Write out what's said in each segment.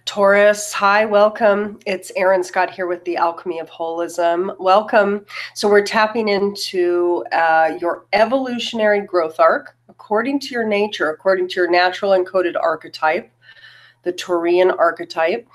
Taurus, hi, welcome. It's Erin Scott here with the Alchemy of Holism. Welcome. So we're tapping into your evolutionary growth arc according to your nature, according to your natural encoded archetype, the Taurian archetype.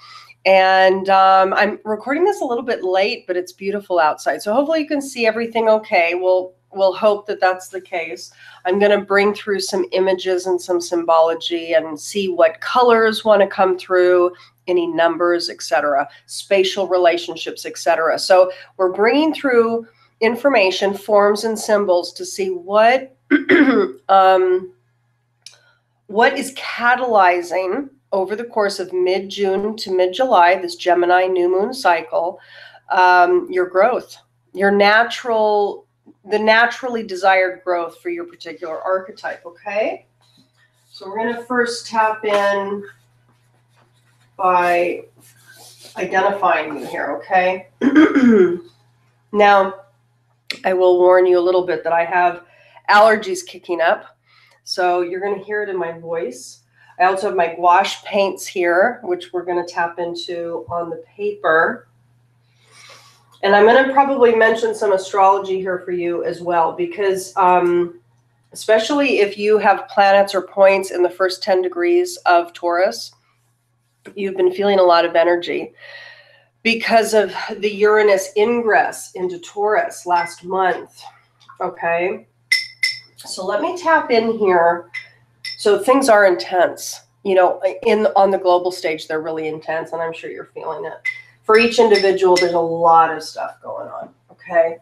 And I'm recording this a little bit late, but it's beautiful outside. So hopefully you can see everything okay. We'll hope that that's the case. I'm going to bring through some images and some symbology and see what colors want to come through, any numbers, etc., spatial relationships, etc. So we're bringing through information, forms, and symbols to see what what is catalyzing over the course of mid-June to mid-July, this Gemini new moon cycle, your growth, your the naturally desired growth for your particular archetype, okay? So we're going to first tap in by identifying you here, okay? Now, I will warn you a little bit that I have allergies kicking up, so you're going to hear it in my voice. I also have my gouache paints here, which we're going to tap into on the paper. And I'm going to probably mention some astrology here for you as well, because especially if you have planets or points in the first 10 degrees of Taurus, you've been feeling a lot of energy because of the Uranus ingress into Taurus last month, okay? So let me tap in here. So things are intense, you know, on the global stage, they're really intense, and I'm sure you're feeling it. For each individual, there's a lot of stuff going on, okay?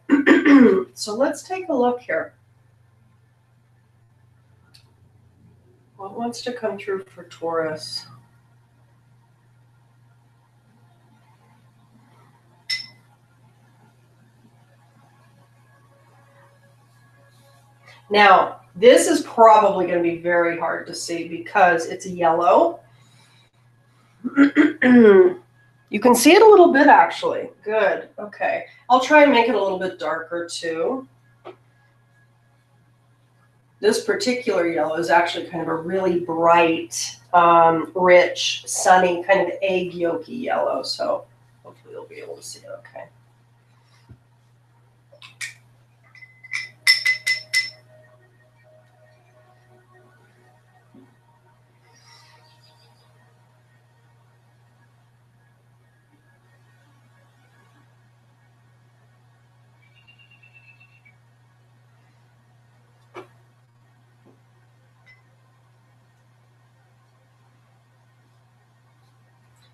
So let's take a look here. What wants to come through for Taurus? Now, this is probably going to be very hard to see because it's yellow. You can see it a little bit, actually. Good. Okay. I'll try and make it a little bit darker, too. This particular yellow is actually kind of a really bright, rich, sunny, kind of egg yolky yellow. So hopefully you'll be able to see it okay.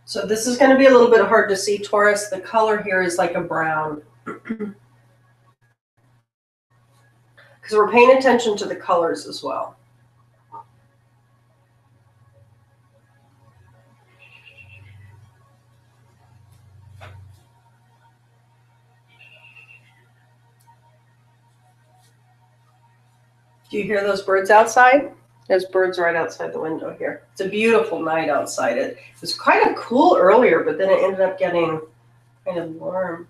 So this is going to be a little bit hard to see, Taurus. The color here is like a brown. Because we're paying attention to the colors as well. Do you hear those birds outside? There's birds right outside the window here. It's a beautiful night outside. It was kind of cool earlier, but then it ended up getting kind of warm.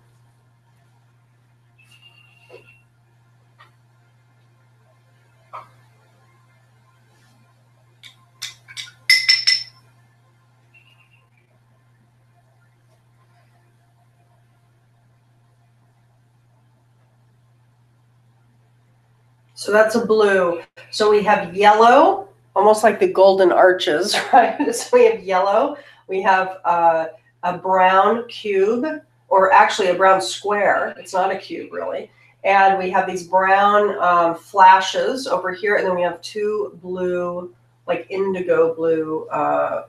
So that's a blue. So we have yellow, almost like the golden arches, right? So we have yellow. We have a brown cube, or actually a brown square. It's not a cube, really. And we have these brown flashes over here, and then we have two blue, like indigo blue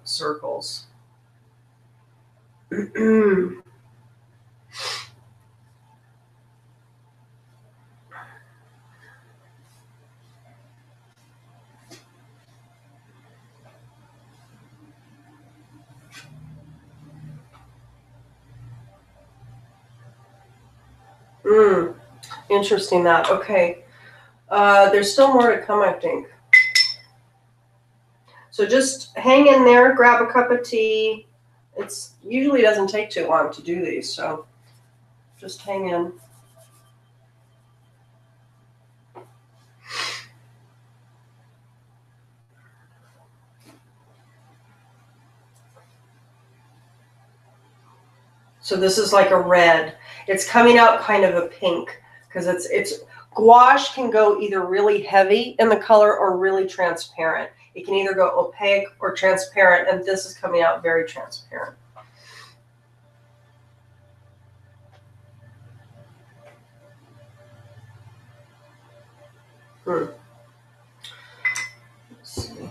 circles. Interesting that. Okay. There's still more to come, I think. So just hang in there, grab a cup of tea. It's usually doesn't take too long to do these, so just hang in. So this is like a red. It's coming out kind of a pink because it's gouache can go either really heavy in the color or really transparent. It can either go opaque or transparent, and this is coming out very transparent. Let's see.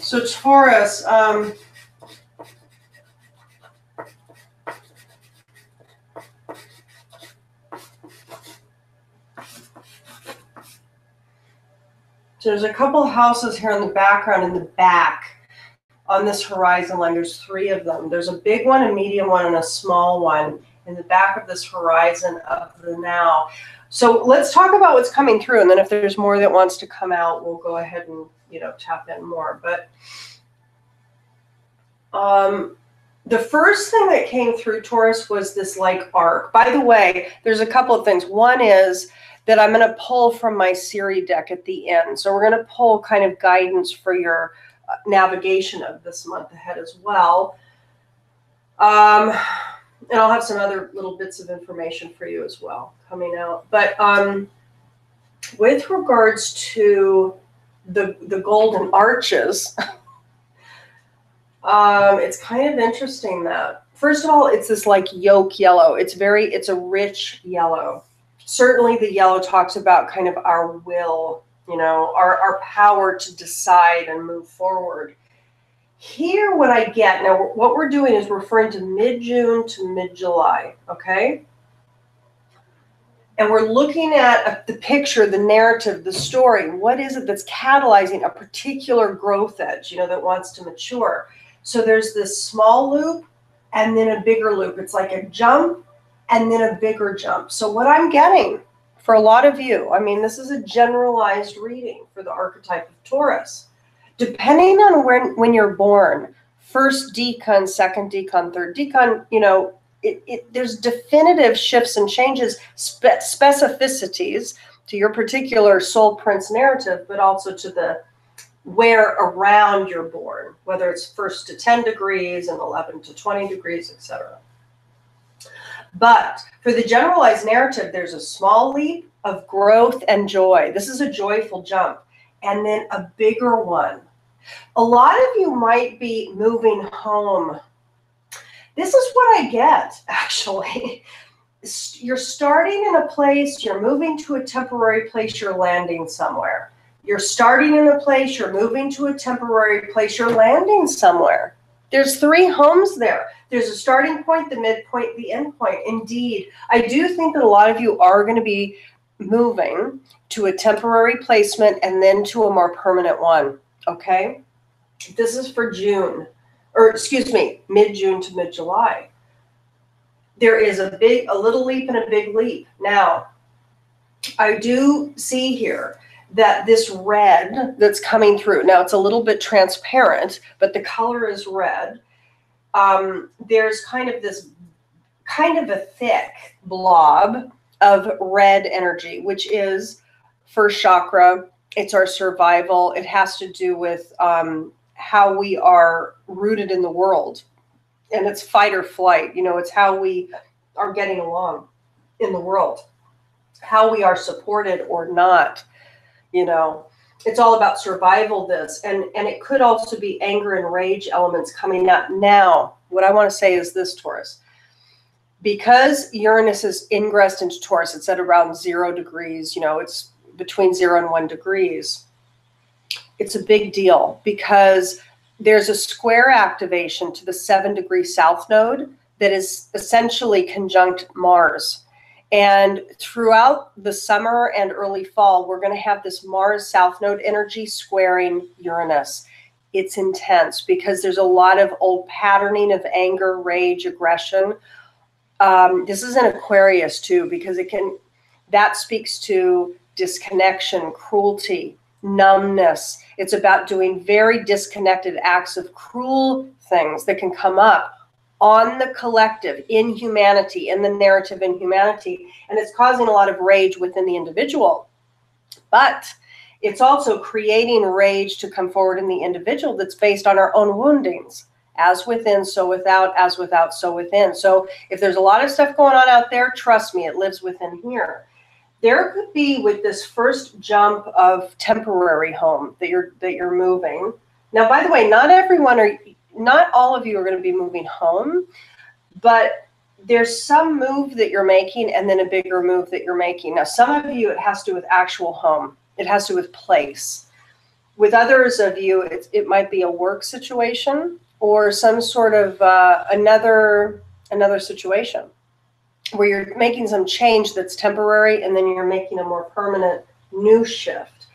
So Taurus, so there's a couple houses here in the background, in the back, on this horizon line. There's 3 of them. There's a big one, a medium one, and a small one in the back of this horizon of the now. So let's talk about what's coming through, and then if there's more that wants to come out, we'll go ahead and, you know, tap in more. But the first thing that came through, Taurus, was this like arc. By the way, there's a couple of things. One is that I'm going to pull from my Siri deck at the end. So we're going to pull kind of guidance for your navigation of this month ahead as well. And I'll have some other little bits of information for you as well coming out. But with regards to the golden arches, it's kind of interesting that, first of all, it's this like yolk yellow. It's a rich yellow. Certainly the yellow talks about kind of our will, you know, our power to decide and move forward. Here, what I get, now what we're doing is referring to mid-June to mid-July, okay? And we're looking at the picture, the narrative, the story. What is it that's catalyzing a particular growth edge, you know, that wants to mature? So there's this small loop and then a bigger loop. It's like a jump and then a bigger jump. So what I'm getting for a lot of you, I mean, this is a generalized reading for the archetype of Taurus. Depending on when you're born, first decan, second decan, third decan, you know, there's definitive shifts and changes, specificities to your particular soul prince narrative, but also to the where around you're born, whether it's first to 10 degrees and 11 to 20 degrees, etc. But for the generalized narrative, there's a small leap of growth and joy. This is a joyful jump. And then a bigger one. A lot of you might be moving home. This is what I get, actually. You're starting in a place, you're moving to a temporary place, you're landing somewhere. You're starting in a place, you're moving to a temporary place, you're landing somewhere. There's 3 homes there. There's a starting point, the midpoint, the end point. Indeed, I do think that a lot of you are going to be moving to a temporary placement and then to a more permanent one, okay? This is for June, or excuse me, mid-June to mid-July. There is a little leap and a big leap. Now, I do see here that this red that's coming through, now it's a little bit transparent, but the color is red. There's kind of this a thick blob of red energy, which is first chakra. It's our survival. It has to do with how we are rooted in the world. And it's fight or flight. You know, it's how we are getting along in the world, how we are supported or not. You know, it's all about survival, this. And it could also be anger and rage elements coming out. Now, what I want to say is this, Taurus. Because Uranus is ingressed into Taurus, it's at around 0 degrees, you know, it's between 0 and 1 degrees. It's a big deal because there's a square activation to the 7-degree south node that is essentially conjunct Mars. And throughout the summer and early fall, we're going to have this Mars south node energy squaring Uranus. It's intense because there's a lot of old patterning of anger, rage, aggression. This is an Aquarius too, because that speaks to disconnection, cruelty, numbness. It's about doing very disconnected acts of cruel things that can come up on the collective, in humanity, in the narrative in humanity. And it's causing a lot of rage within the individual. But it's also creating rage to come forward in the individual that's based on our own woundings. As within, so without, as without, so within. So if there's a lot of stuff going on out there, trust me, it lives within here. There could be, with this first jump of temporary home that you're moving. Now, by the way, not all of you are going to be moving home, but there's some move that you're making and then a bigger move that you're making. Now, some of you, it has to do with actual home. It has to do with place. With others of you, it might be a work situation or some sort of another situation where you're making some change that's temporary and then you're making a more permanent new shift.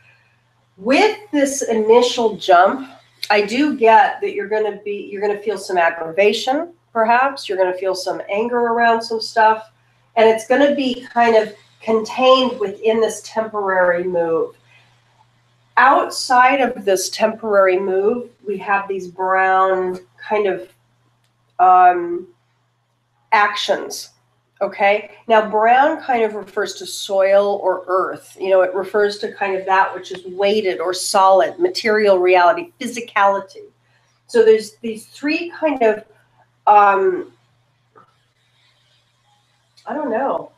With this initial jump, I do get that you're going to feel some aggravation, perhaps. You're going to feel some anger around some stuff, and it's going to be kind of contained within this temporary move. Outside of this temporary move, we have these brown kind of actions. Okay, now brown kind of refers to soil or earth. You know, it refers to kind of that which is weighted or solid, material reality, physicality. So there's these three kind of, I don't know.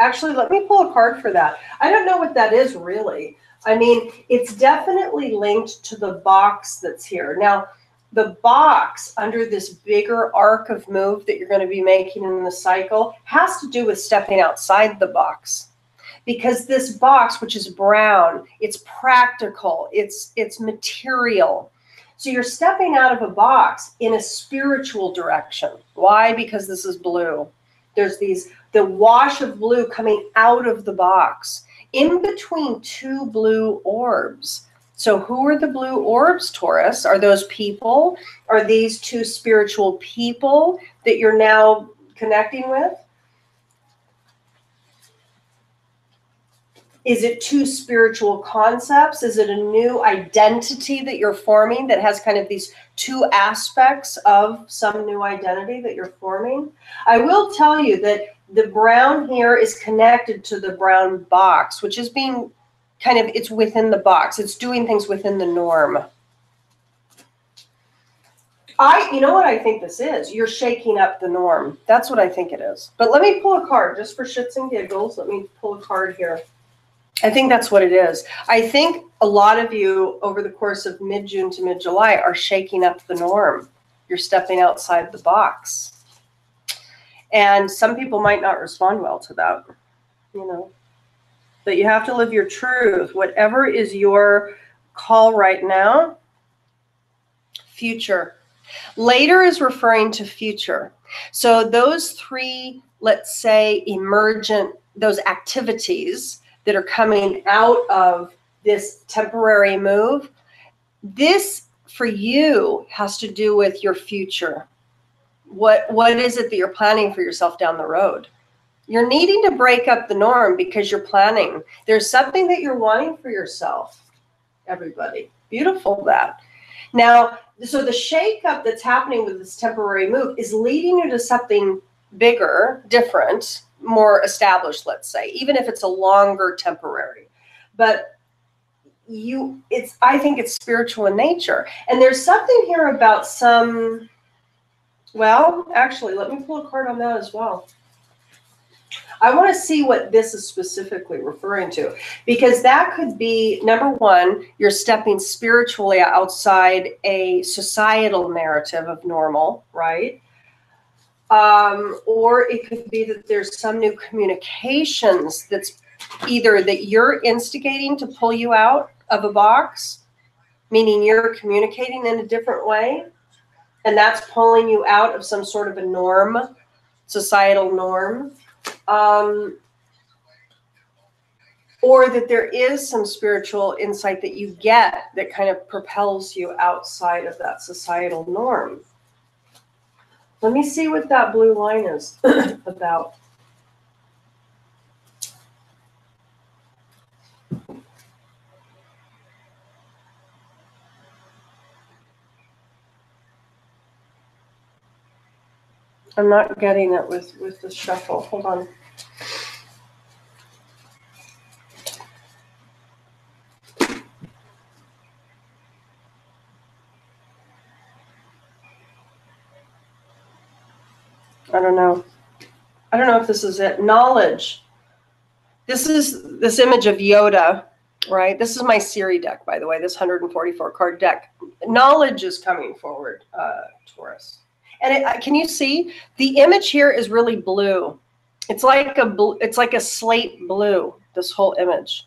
Actually, let me pull a card for that. I don't know what that is really. I mean, it's definitely linked to the box that's here. Now, the box under this bigger arc of move that you're going to be making in the cycle has to do with stepping outside the box. Because this box, which is brown, it's practical, it's material. So you're stepping out of a box in a spiritual direction. Why? Because this is blue. There's the wash of blue coming out of the box in between two blue orbs. So who are the blue orbs, Taurus? Are those people? Are these two spiritual people that you're now connecting with? Is it two spiritual concepts? Is it a new identity that you're forming that has kind of these two aspects of some new identity that you're forming? I will tell you that the brown here is connected to the brown box, which is being kind of, it's within the box. It's doing things within the norm. You know what I think this is? You're shaking up the norm. That's what I think it is. But let me pull a card just for shits and giggles. Let me pull a card here. I think that's what it is. I think a lot of you over the course of mid-June to mid-July are shaking up the norm. You're stepping outside the box. And some people might not respond well to that, you know. But you have to live your truth. Whatever is your call right now, future. Later is referring to future. So those three, let's say, emergent, those activities that are coming out of this temporary move, this for you has to do with your future. What is it that you're planning for yourself down the road? You're needing to break up the norm because you're planning. There's something that you're wanting for yourself, everybody. Beautiful that. Now, so the shakeup that's happening with this temporary move is leading you to something bigger, different, more established, let's say, even if it's a longer temporary. But I think it's spiritual in nature. And there's something here about some, well, actually, let me pull a card on that as well. I want to see what this is specifically referring to, because that could be, number one, you're stepping spiritually outside a societal narrative of normal, right? Or it could be that there's some new communications that's either that you're instigating to pull you out of a box, meaning you're communicating in a different way, and that's pulling you out of some sort of a norm, societal norm. Or that there is some spiritual insight that you get that kind of propels you outside of that societal norm. Let me see what that blue line is about. I'm not getting it with the shuffle. Hold on. I don't know. I don't know if this is it. Knowledge. This is this image of Yoda, right? This is my Siri deck, by the way, this 144 card deck. Knowledge is coming forward, Taurus. And can you see? The image here is really blue. It's like a slate blue, this whole image.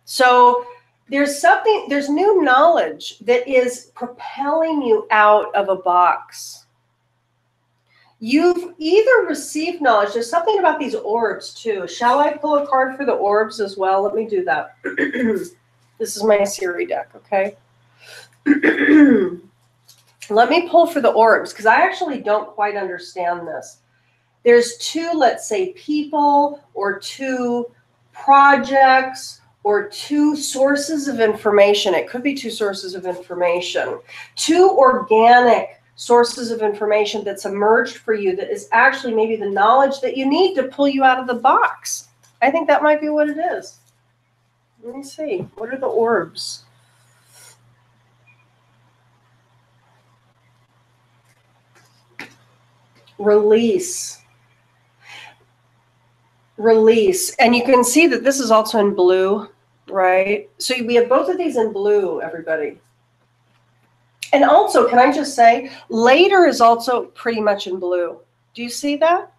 So there's new knowledge that is propelling you out of a box. You've either received knowledge. There's something about these orbs too. Shall I pull a card for the orbs as well? Let me do that. This is my Siri deck, okay? Let me pull for the orbs because I actually don't quite understand this. There's two, let's say, people or two projects or two sources of information. It could be two sources of information. Two organic sources of information that's emerged for you that is actually maybe the knowledge that you need to pull you out of the box. I think that might be what it is. Let me see. What are the orbs? Release. Release. And you can see that this is also in blue, right? So we have both of these in blue, everybody. And also, can I just say, later is also pretty much in blue. Do you see that?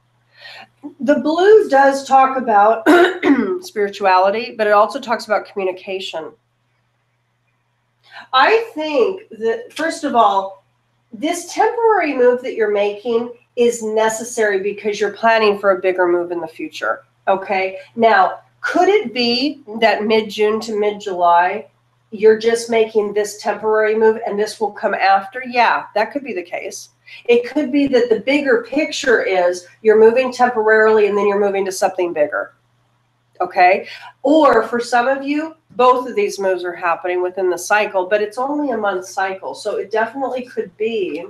The blue does talk about spirituality, but it also talks about communication. I think that, first of all, this temporary move that you're making is necessary because you're planning for a bigger move in the future. Okay? Now, could it be that mid-June to mid-July, you're just making this temporary move and this will come after? Yeah, that could be the case. It could be that the bigger picture is you're moving temporarily and then you're moving to something bigger. Okay? Or for some of you, both of these moves are happening within the cycle, but it's only a month cycle. So it definitely could be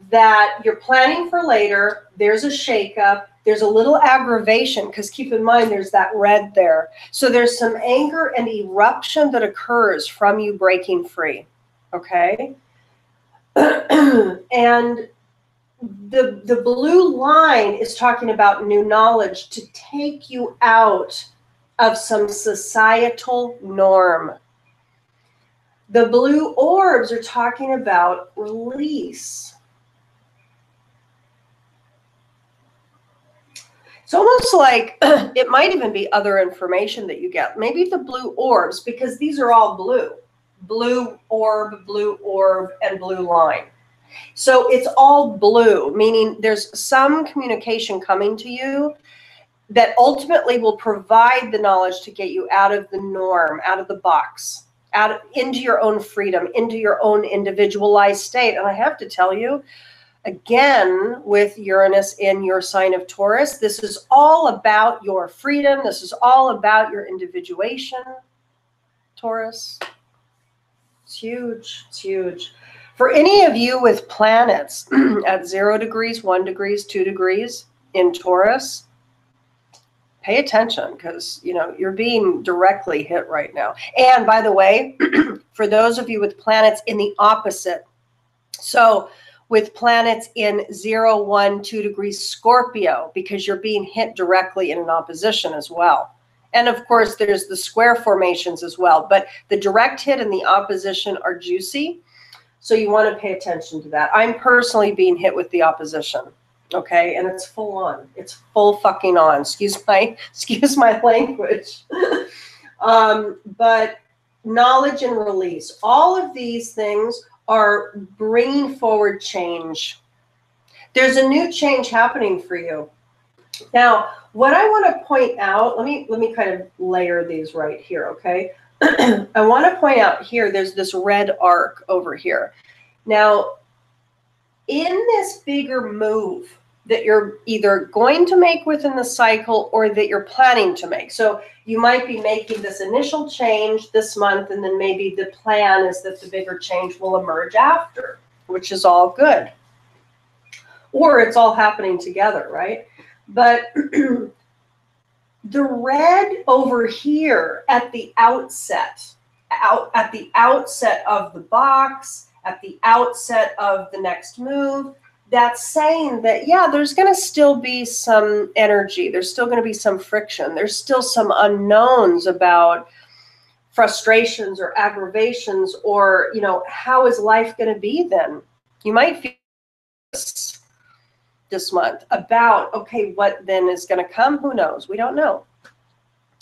that you're planning for later. There's a shakeup. There's a little aggravation because keep in mind there's that red there. So there's some anger and eruption that occurs from you breaking free. Okay? And the blue line is talking about new knowledge to take you out of some societal norm. The blue orbs are talking about release. It's almost like it might even be other information that you get. Maybe the blue orbs, because these are all blue. Blue orb, and blue line. So it's all blue, meaning there's some communication coming to you that ultimately will provide the knowledge to get you out of the norm, out of the box, into your own freedom, into your own individualized state. And I have to tell you, again, with Uranus in your sign of Taurus, this is all about your freedom. This is all about your individuation, Taurus. It's huge. It's huge. For any of you with planets at 0 degrees, 1 degree, 2 degrees in Taurus, pay attention because, you know, you're being directly hit right now. And by the way, for those of you with planets in the opposite, so with planets in 0, 1, 2 degrees Scorpio, because you're being hit directly in an opposition as well. And of course, there's the square formations as well. But the direct hit and the opposition are juicy. So you want to pay attention to that. I'm personally being hit with the opposition. Okay. And it's full on. It's full fucking on. Excuse my language. But knowledge and release. All of these things are bringing forward change. There's a new change happening for you. Now, what I want to point out, let me kind of layer these right here, okay? I want to point out here, there's this red arc over here. Now, in this bigger move that you're either going to make within the cycle or that you're planning to make. So you might be making this initial change this month, and then maybe the plan is that the bigger change will emerge after, which is all good. or it's all happening together, right? But the red over here at the outset, at the outset of the box, at the outset of the next move, that's saying that, yeah, there's going to still be some energy. There's still going to be some friction. There's still some unknowns about frustrations or aggravations, or, you know, how is life going to be then? You might feel this month about, okay, what then is going to come? Who knows? We don't know.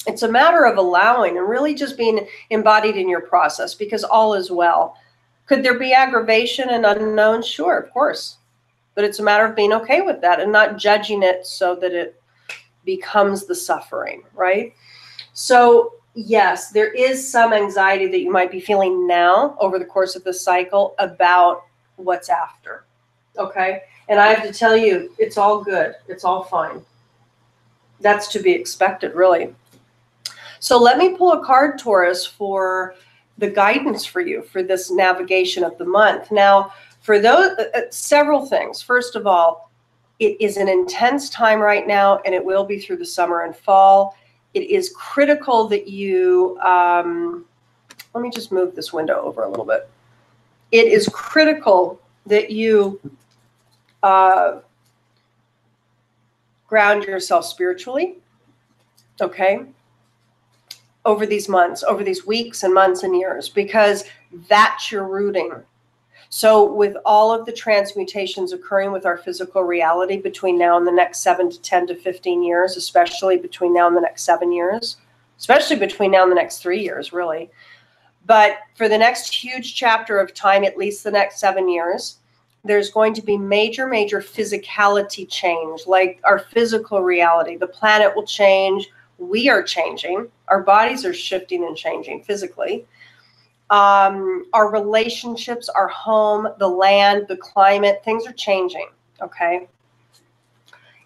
It's a matter of allowing and really just being embodied in your process, because all is well. Could there be aggravation and unknown? Sure, of course. But it's a matter of being okay with that and not judging it so that it becomes the suffering, right? So yes, there is some anxiety that you might be feeling now over the course of the cycle about what's after, okay? And I have to tell you, it's all good. It's all fine. That's to be expected, really. So let me pull a card, Taurus, for the guidance for you for this navigation of the month. Now, for those, several things. First of all, it is an intense time right now, and it will be through the summer and fall. It is critical that you, let me just move this window over a little bit. It is critical that you ground yourself spiritually, okay, over these months, over these weeks and months and years, because that's your rooting. So with all of the transmutations occurring with our physical reality between now and the next 7 to 10 to 15 years, especially between now and the next 7 years, especially between now and the next 3 years, really. But for the next huge chapter of time, at least the next 7 years, there's going to be major, major physicality change, like our physical reality. The planet will change. We are changing. Our bodies are shifting and changing physically. Our relationships, our home, the land, the climate, things are changing, okay?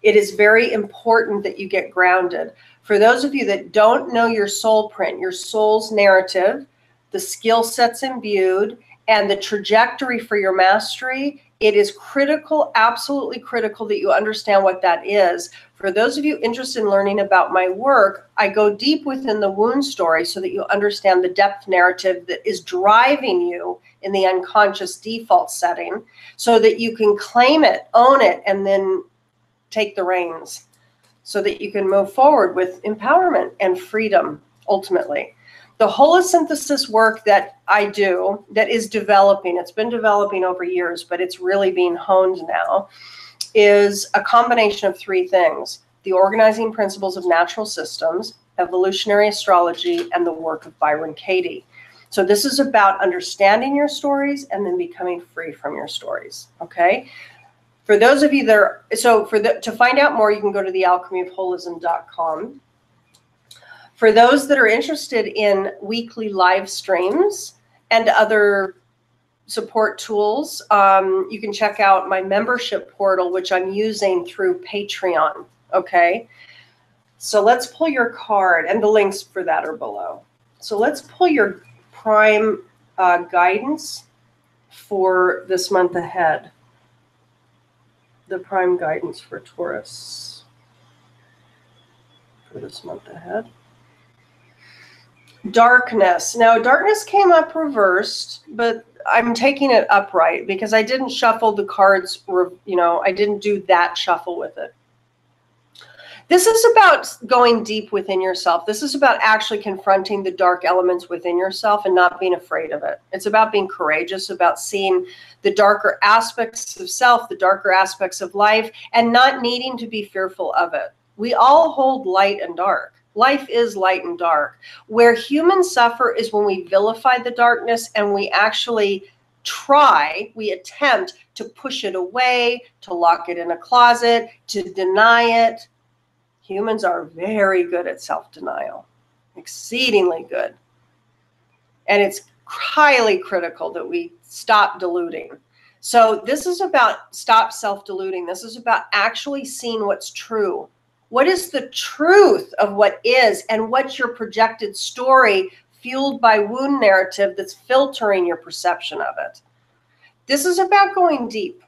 It is very important that you get grounded. For those of you that don't know your soul print, your soul's narrative, the skill sets imbued, and the trajectory for your mastery, it is critical, absolutely critical, that you understand what that is. For those of you interested in learning about my work, I go deep within the wound story so that you understand the depth narrative that is driving you in the unconscious default setting, so that you can claim it, own it, and then take the reins so that you can move forward with empowerment and freedom, ultimately. The holosynthesis work that I do, that is developing, it's been developing over years, but it's really being honed now, is a combination of 3 things: the organizing principles of natural systems, evolutionary astrology, and the work of Byron Katie. So this is about understanding your stories and then becoming free from your stories, okay? For those of you that are, to find out more, you can go to the alchemyofholism.com. For those that are interested in weekly live streams and other support tools, you can check out my membership portal, which I'm using through Patreon, okay? So let's pull your card, and the links for that are below. So let's pull your prime guidance for this month ahead. The prime guidance for Taurus for this month ahead. Darkness. Now, darkness came up reversed, but I'm taking it upright because I didn't shuffle the cards, you know, I didn't do that shuffle with it. This is about going deep within yourself. This is about actually confronting the dark elements within yourself and not being afraid of it. It's about being courageous, about seeing the darker aspects of self, the darker aspects of life, and not needing to be fearful of it. We all hold light and dark. Life is light and dark. Where humans suffer is when we vilify the darkness and we actually we attempt to push it away, to lock it in a closet, to deny it. Humans are very good at self-denial, exceedingly good. And it's highly critical that we stop deluding. So this is about stop self-deluding. This is about actually seeing what's true. What is the truth of what is, and what's your projected story fueled by wound narrative that's filtering your perception of it? This is about going deep.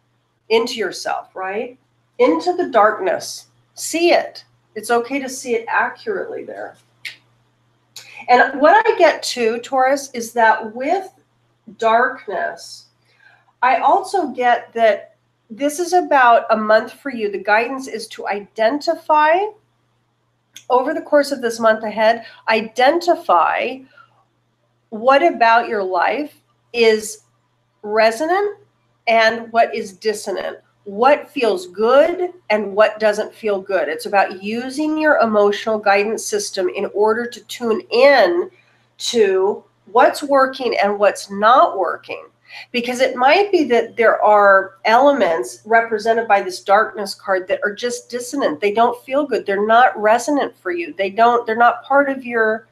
into yourself, right? Into the darkness. See it. It's okay to see it accurately there. And what I get to, Taurus, is that with darkness, I also get that this is about a month for you. The guidance is to identify, over the course of this month ahead, identify what about your life is resonant and what is dissonant. What feels good and what doesn't feel good. It's about using your emotional guidance system in order to tune in to what's working and what's not working. Because it might be that there are elements represented by this darkness card that are just dissonant. They don't feel good. They're not resonant for you. They're not part of your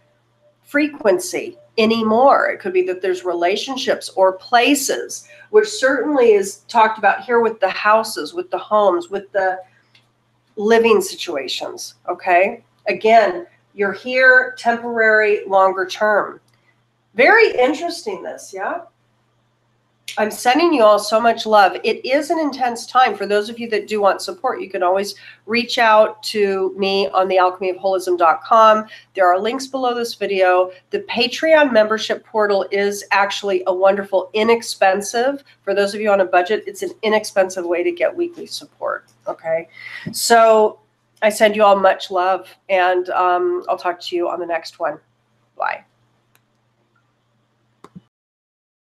frequency anymore. It could be that there's relationships or places, which certainly is talked about here with the houses, with the homes, with the living situations. Okay. Again, you're here temporary, longer term. Very interesting this, yeah? I'm sending you all so much love. It is an intense time. For those of you that do want support, you can always reach out to me on the alchemyofholism.com. There are links below this video. The Patreon membership portal is actually a wonderful, inexpensive, for those of you on a budget, it's an inexpensive way to get weekly support, okay? So I send you all much love, and I'll talk to you on the next one. Bye.